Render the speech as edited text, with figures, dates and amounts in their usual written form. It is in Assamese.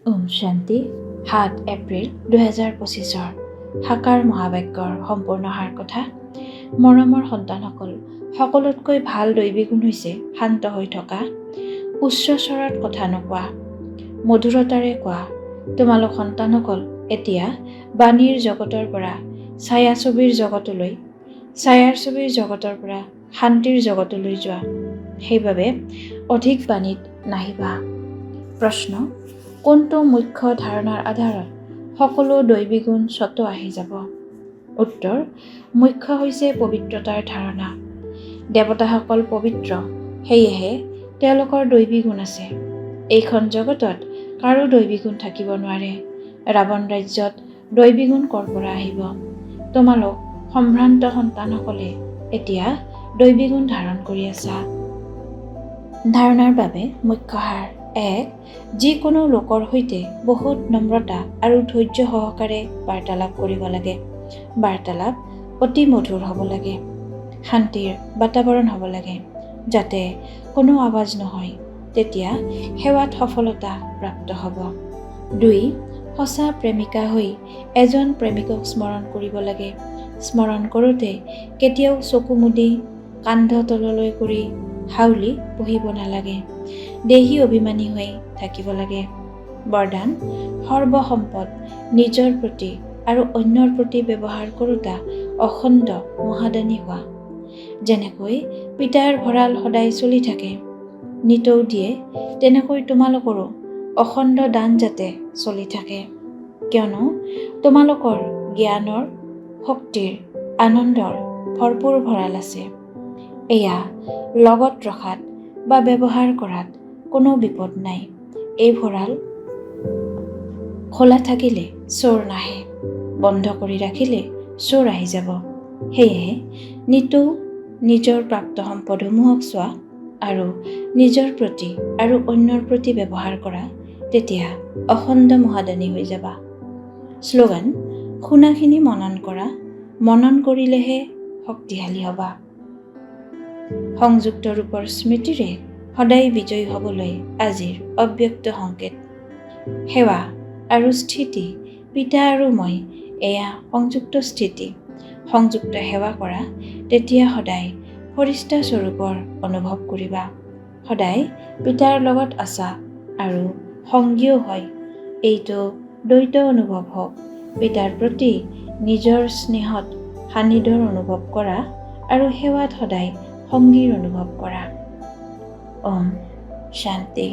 ওম শান্তি ৭ এপ্ৰিল ২০২৫ সাকাৰ মহাবাক্যৰ সম্পূৰ্ণ সাৰ কথা। মৰমৰ সন্তানসকল, সকলোতকৈ ভাল দৈৱী গুণ হৈছে শান্ত হৈ থকা, উচ্চ স্বৰত কথা নোকোৱা, মধুৰতাৰে কোৱা। তোমালোক সন্তানসকল এতিয়া বাণীৰ জগতৰ পৰা ছায়াছবিৰ জগতলৈ, ছায়াৰ ছবিৰ জগতৰ পৰা শান্তিৰ জগতলৈ যোৱা। সেইবাবে অধিক বাণীত নাহিবা। প্ৰশ্ন: কোনটো মুখ্য ধাৰণাৰ আধাৰত সকলো দৈৱী গুণ স্বতঃ আহি যাব? উত্তৰ: মুখ্য হৈছে পবিত্ৰতাৰ ধাৰণা। দেৱতাসকল পবিত্ৰ, সেয়েহে তেওঁলোকৰ দৈৱী গুণ আছে। এইখন জগতত কাৰো দৈৱী গুণ থাকিব নোৱাৰে। ৰাৱণ ৰাজ্যত দৈৱী গুণ ক'ৰ পৰা আহিব? তোমালোক সম্ভ্ৰান্ত সন্তানসকলে এতিয়া দৈৱী গুণ ধাৰণ কৰি আছা। ধাৰণাৰ বাবে মুখ্য সাৰ: ১. যিকোনো লোকৰ সৈতে বহুত নম্ৰতা আৰু ধৈৰ্য সহকাৰে বাৰ্তালাপ কৰিব লাগে। বাৰ্তালাপ অতি মধুৰ হ'ব লাগে। শান্তিৰ বাতাৱৰণ হ'ব লাগে, যাতে কোনো আৱাজ নহয়। তেতিয়া সেৱাত সফলতা প্ৰাপ্ত হ'ব। ২. সঁচা প্ৰেমিকা হৈ এজন প্ৰেমিকক স্মৰণ কৰিব লাগে। স্মৰণ কৰোঁতে কেতিয়াও চকু মুদি, কান্ধ তললৈ কৰি হাউলি বহিব নালাগে। দেহী অভিমানী হৈ থাকিব লাগে। বৰদান: সৰ্বসম্পদ নিজৰ প্ৰতি আৰু অন্যৰ প্ৰতি ব্যৱহাৰ কৰোঁতা অখণ্ড মহাদানী হোৱা। যেনেকৈ পিতাৰ ভঁৰাল সদায় চলি থাকে, নিতৌ দিয়ে, তেনেকৈ তোমালোকৰো অখণ্ড দান যাতে চলি থাকে। কিয়নো তোমালোকৰ জ্ঞানৰ, শক্তিৰ, আনন্দৰ ভৰপূৰ ভঁৰাল আছে। এয়া লগত ৰখাত বা ব্যৱহাৰ কৰাত কোনো বিপদ নাই। এই ভঁৰাল খোলা থাকিলে চোৰ নাহে, বন্ধ কৰি ৰাখিলে চোৰ আহি যাব। সেয়েহে নিতৌ নিজৰ প্ৰাপ্ত সম্পদসমূহক চোৱা আৰু নিজৰ প্ৰতি আৰু অন্যৰ প্ৰতি ব্যৱহাৰ কৰা, তেতিয়া অখণ্ড মহাদানী হৈ যাবা। শ্লোগান: শুনাখিনি মনন কৰা, মনন কৰিলেহে শক্তিশালী হ'বা। সংযুক্ত ৰূপৰ স্মৃতিৰে সদায় বিজয়ী হ'বলৈ আজিৰ অব্যক্ত সংকেত। সেৱা আৰু স্থিতি: পিতা আৰু মই, এয়া সংযুক্ত স্থিতি। সংযুক্ত সেৱা কৰা, তেতিয়া সদায় ফৰিষ্টা স্বৰূপৰ অনুভৱ কৰিবা। সদায় পিতাৰ লগত আছা আৰু সংগীও হয়। এইটো দ্বৈত অনুভৱ হওক। পিতাৰ প্ৰতি নিজৰ স্নেহত সান্নিধ্যৰ অনুভৱ কৰা আৰু সেৱাত সদায় সংগীৰ অনুভৱ কৰা। ওম শান্তি।